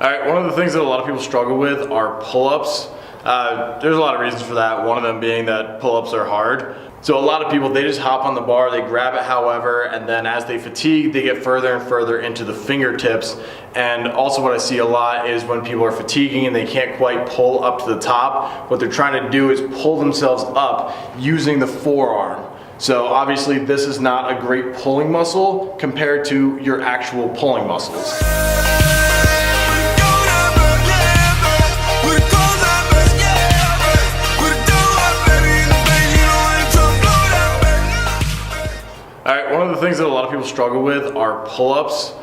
All right, one of the things that a lot of people struggle with are pull-ups. There's a lot of reasons for that, one of them being that pull-ups are hard. So a lot of people, they just hop on the bar, they grab it however, and then as they fatigue, they get further and further into the fingertips. And also what I see a lot is when people are fatiguing and they can't quite pull up to the top, what they're trying to do is pull themselves up using the forearm. So obviously this is not a great pulling muscle compared to your actual pulling muscles. Alright, one of the things that a lot of people struggle with are pull-ups.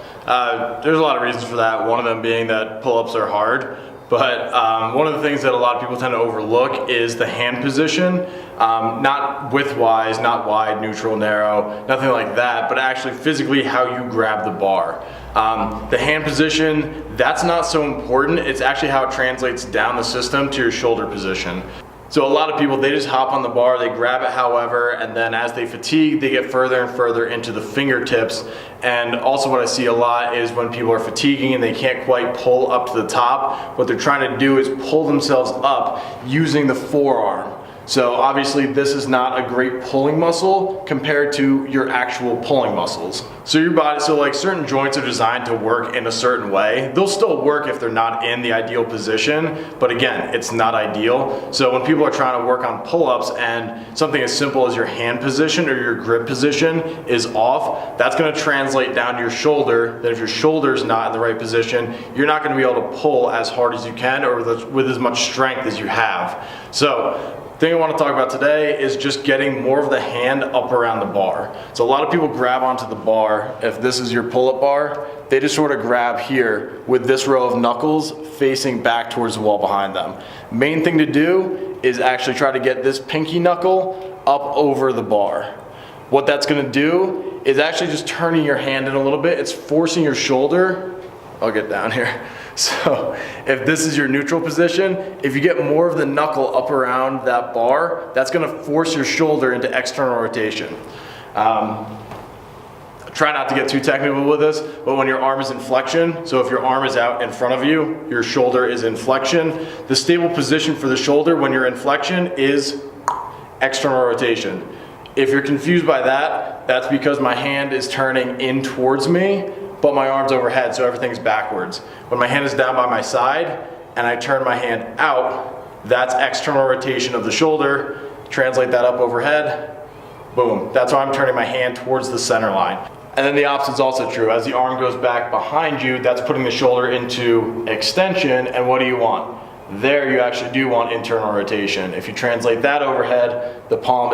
There's a lot of reasons for that, one of them being that pull-ups are hard. But one of the things that a lot of people tend to overlook is the hand position. Not width-wise, not wide, neutral, narrow, nothing like that, but actually physically how you grab the bar. The hand position, that's not so important. It's actually how it translates down the system to your shoulder position. So a lot of people, they just hop on the bar, they grab it however, and then as they fatigue, they get further and further into the fingertips. And also what I see a lot is when people are fatiguing and they can't quite pull up to the top, what they're trying to do is pull themselves up using the forearm. So obviously this is not a great pulling muscle compared to your actual pulling muscles. So your body, so like certain joints are designed to work in a certain way. They'll still work if they're not in the ideal position, but again, it's not ideal. So when people are trying to work on pull-ups and something as simple as your hand position or your grip position is off, that's gonna translate down to your shoulder. Then if your shoulder is not in the right position, you're not gonna be able to pull as hard as you can or with as much strength as you have. So, the thing I want to talk about today is just getting more of the hand up around the bar. So a lot of people grab onto the bar. If this is your pull-up bar, they just sort of grab here with this row of knuckles facing back towards the wall behind them. Main thing to do is actually try to get this pinky knuckle up over the bar. What that's going to do is actually just turning your hand in a little bit. It's forcing your shoulder. I'll get down here. So if this is your neutral position, if you get more of the knuckle up around that bar, that's gonna force your shoulder into external rotation. Try not to get too technical with this, but when your arm is in flexion, so if your arm is out in front of you, your shoulder is in flexion, the stable position for the shoulder when you're in flexion is external rotation. If you're confused by that, that's because my hand is turning in towards me, but my arm's overhead, so everything's backwards. When my hand is down by my side and I turn my hand out, that's external rotation of the shoulder. Translate that up overhead, boom. That's why I'm turning my hand towards the center line. And then the opposite is also true. As the arm goes back behind you, that's putting the shoulder into extension, and what do you want? There you actually do want internal rotation. If you translate that overhead, the palm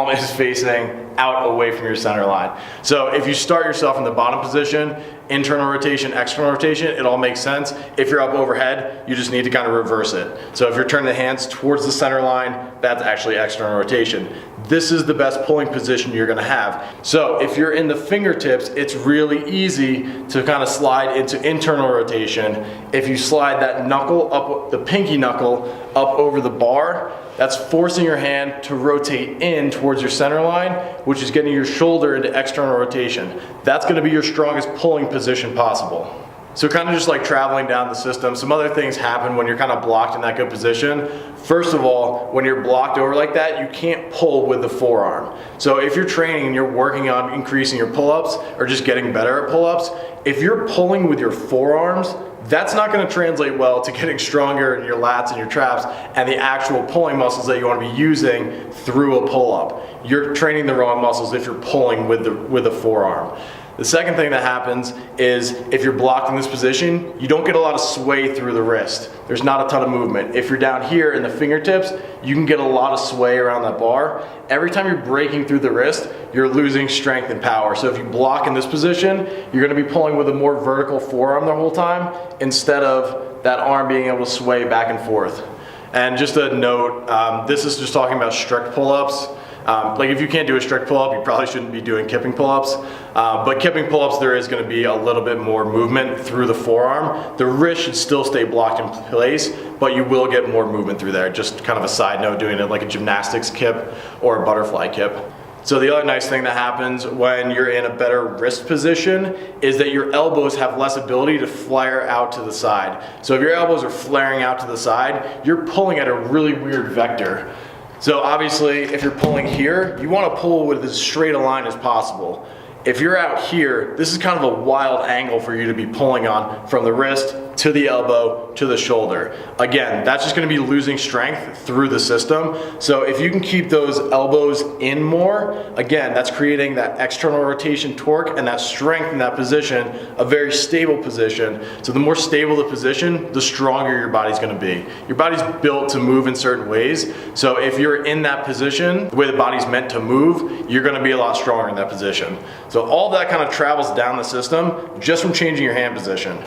is facing out away from your center line. So if you start yourself in the bottom position, internal rotation, external rotation, it all makes sense. If you're up overhead, you just need to kind of reverse it. So if you're turning the hands towards the center line, that's actually external rotation. This is the best pulling position you're gonna have. So if you're in the fingertips, it's really easy to kind of slide into internal rotation. If you slide that knuckle up, the pinky knuckle up over the bar, that's forcing your hand to rotate in towards your center line, which is getting your shoulder into external rotation. That's gonna be your strongest pulling position possible. So kind of just like traveling down the system, some other things happen when you're kind of blocked in that good position. First of all, when you're blocked over like that, you can't pull with the forearm. So if you're training and you're working on increasing your pull-ups or just getting better at pull-ups, if you're pulling with your forearms, that's not going to translate well to getting stronger in your lats and your traps and the actual pulling muscles that you want to be using through a pull-up. You're training the wrong muscles if you're pulling with the forearm. The second thing that happens is if you're blocked in this position, you don't get a lot of sway through the wrist. There's not a ton of movement. If you're down here in the fingertips, you can get a lot of sway around that bar. Every time you're breaking through the wrist, you're losing strength and power. So if you block in this position, you're gonna be pulling with a more vertical forearm the whole time instead of that arm being able to sway back and forth. And just a note, this is just talking about strict pull-ups. Like if you can't do a strict pull-up, you probably shouldn't be doing kipping pull-ups. But kipping pull-ups, there is going to be a little bit more movement through the forearm. The wrist should still stay blocked in place, but you will get more movement through there. Just kind of a side note, doing it like a gymnastics kip or a butterfly kip. So the other nice thing that happens when you're in a better wrist position is that your elbows have less ability to flare out to the side. So if your elbows are flaring out to the side, you're pulling at a really weird vector. So obviously, if you're pulling here, you want to pull with as straight a line as possible. If you're out here, this is kind of a wild angle for you to be pulling on from the wrist to the elbow to the shoulder. Again, that's just going to be losing strength through the system. So if you can keep those elbows in more, again, that's creating that external rotation torque and that strength in that position, a very stable position. So the more stable the position, the stronger your body's going to be. Your body's built to move in certain ways. So if you're in that position, the way the body's meant to move, you're going to be a lot stronger in that position. So all that kind of travels down the system just from changing your hand position.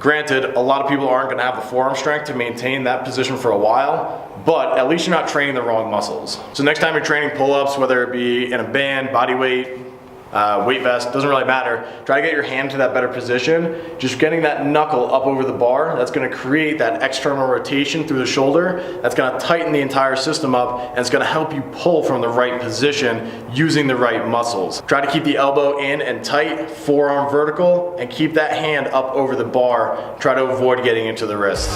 Granted, a lot of people aren't going to have the forearm strength to maintain that position for a while, but at least you're not training the wrong muscles. So next time you're training pull-ups, whether it be in a band, body weight, weight vest, doesn't really matter. Try to get your hand to that better position. Just getting that knuckle up over the bar, that's going to create that external rotation through the shoulder. That's going to tighten the entire system up, and it's going to help you pull from the right position using the right muscles. Try to keep the elbow in and tight, forearm vertical, and keep that hand up over the bar. Try to avoid getting into the wrist.